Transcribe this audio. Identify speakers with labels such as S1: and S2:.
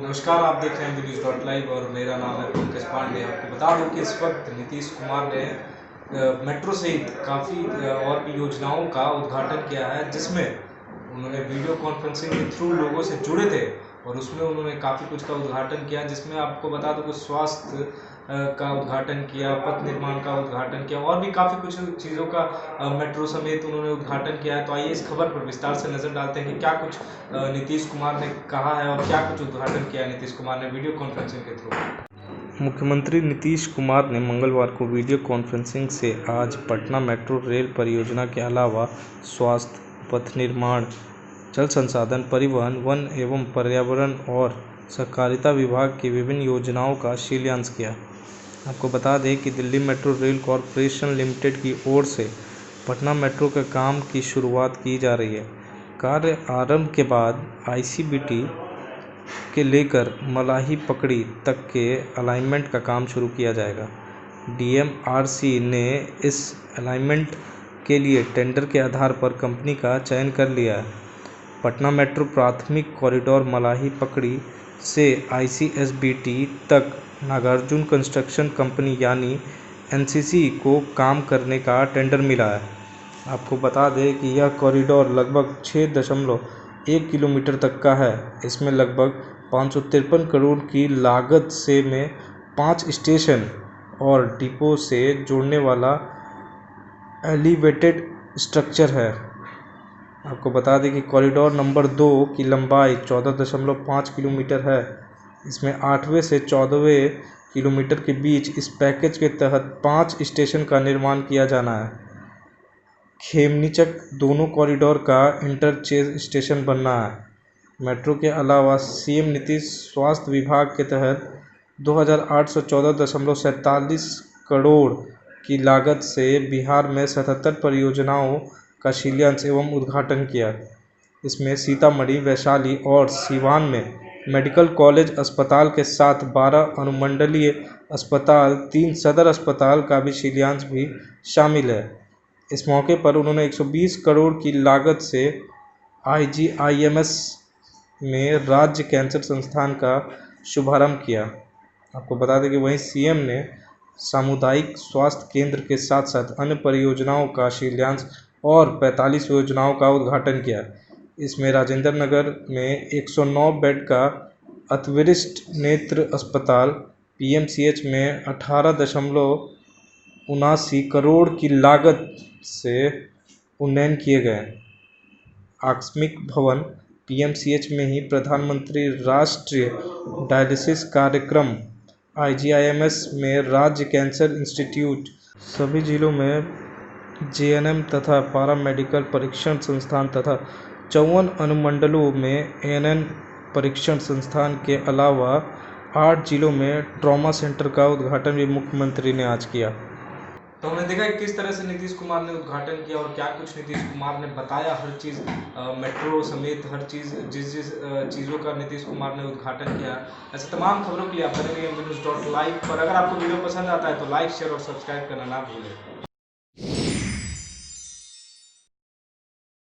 S1: नमस्कार, आप देख रहे हैं न्यूज़.लाइव और मेरा नाम है पंकज पांडे। आपको बता दूं कि इस वक्त नीतीश कुमार ने मेट्रो सहित काफ़ी और भी योजनाओं का उद्घाटन किया है, जिसमें उन्होंने वीडियो कॉन्फ्रेंसिंग के थ्रू लोगों से जुड़े थे और उसमें उन्होंने काफ़ी कुछ का उद्घाटन किया, जिसमें आपको बता दूं कि स्वास्थ्य का उद्घाटन किया, पथ निर्माण का उद्घाटन किया और भी काफ़ी कुछ चीज़ों का मेट्रो समेत उन्होंने उद्घाटन किया है। तो आइए इस खबर पर विस्तार से नज़र डालते हैं कि क्या कुछ नीतीश कुमार ने कहा है और क्या कुछ उद्घाटन किया है नीतीश कुमार ने वीडियो कॉन्फ्रेंसिंग के थ्रू।
S2: मुख्यमंत्री नीतीश कुमार ने मंगलवार को वीडियो कॉन्फ्रेंसिंग से आज पटना मेट्रो रेल परियोजना के अलावा स्वास्थ्य, पथ निर्माण, जल संसाधन, परिवहन, वन एवं पर्यावरण और सहकारिता विभाग की विभिन्न योजनाओं का शिलान्यास किया। आपको बता दें कि Delhi metro rail corporation limited की ओर से पटना मेट्रो के काम की शुरुआत की जा रही है। कार्य आरंभ के बाद आईसीबीटी के लेकर मलाही पकड़ी तक के अलाइनमेंट का काम शुरू किया जाएगा। डीएमआरसी ने इस अलाइनमेंट के लिए टेंडर के आधार पर कंपनी का चयन कर लिया है। पटना मेट्रो प्राथमिक कॉरिडोर मलाही पकड़ी से आईसीएसबीटी तक नागार्जुन कंस्ट्रक्शन कंपनी यानी एनसीसी को काम करने का टेंडर मिला है। आपको बता दें कि यह कॉरिडोर लगभग 6.1 किलोमीटर तक का है। इसमें लगभग 553 करोड़ की लागत से में 5 स्टेशन और डिपो से जोड़ने वाला एलिवेटेड स्ट्रक्चर है। आपको बता दें कि कॉरिडोर नंबर 2 की लंबाई 14.5 किलोमीटर है। इसमें 8वें से 14वें किलोमीटर के बीच इस पैकेज के तहत 5 स्टेशन का निर्माण किया जाना है। खेमनीचक दोनों कॉरिडोर का इंटरचेंज स्टेशन बनना है। मेट्रो के अलावा सीएम नीतीश स्वास्थ्य विभाग के तहत 2814.47 करोड़ की लागत से बिहार में 77 परियोजनाओं का शिलान्यास एवं उद्घाटन किया। इसमें सीतामढ़ी, वैशाली और सीवान में मेडिकल कॉलेज अस्पताल के साथ 12 अनुमंडलीय अस्पताल, 3 सदर अस्पताल का भी शिलान्यास भी शामिल है। इस मौके पर उन्होंने 120 करोड़ की लागत से आईजीआईएमएस में राज्य कैंसर संस्थान का शुभारंभ किया। आपको बता दें कि वहीं सीएम ने सामुदायिक स्वास्थ्य केंद्र के साथ साथ अन्य परियोजनाओं का शिलान्यास और 45 योजनाओं का उद्घाटन किया। इसमें राजेंद्र नगर में 109 बेड का अतिवृष्ट नेत्र अस्पताल, पीएमसीएच में 18.79 करोड़ की लागत से उन्नयन किए गए। आकस्मिक भवन पीएमसीएच में ही प्रधानमंत्री राष्ट्रीय डायलिसिस कार्यक्रम, आईजीआईएमएस में राज्य कैंसर इंस्टीट्यूट, सभी जिलों में जेएनएम तथा पारा मेडिकल परीक्षण संस्थान तथा 54 अनुमंडलों में एएनएम परीक्षण संस्थान के अलावा 8 जिलों में ट्रॉमा सेंटर का उद्घाटन भी मुख्यमंत्री ने आज किया।
S1: तो हमने देखा कि किस तरह से नीतीश कुमार ने उद्घाटन किया और क्या कुछ नीतीश कुमार ने बताया। हर चीज़ मेट्रो समेत हर चीज़ जिस चीज़ों का नीतीश कुमार ने उद्घाटन किया। ऐसे तमाम खबरों के लिए आप बने रहिए न्यूज़.लाइव पर। अगर आपको वीडियो पसंद आता है तो लाइक, शेयर और सब्सक्राइब करना ना भूलें।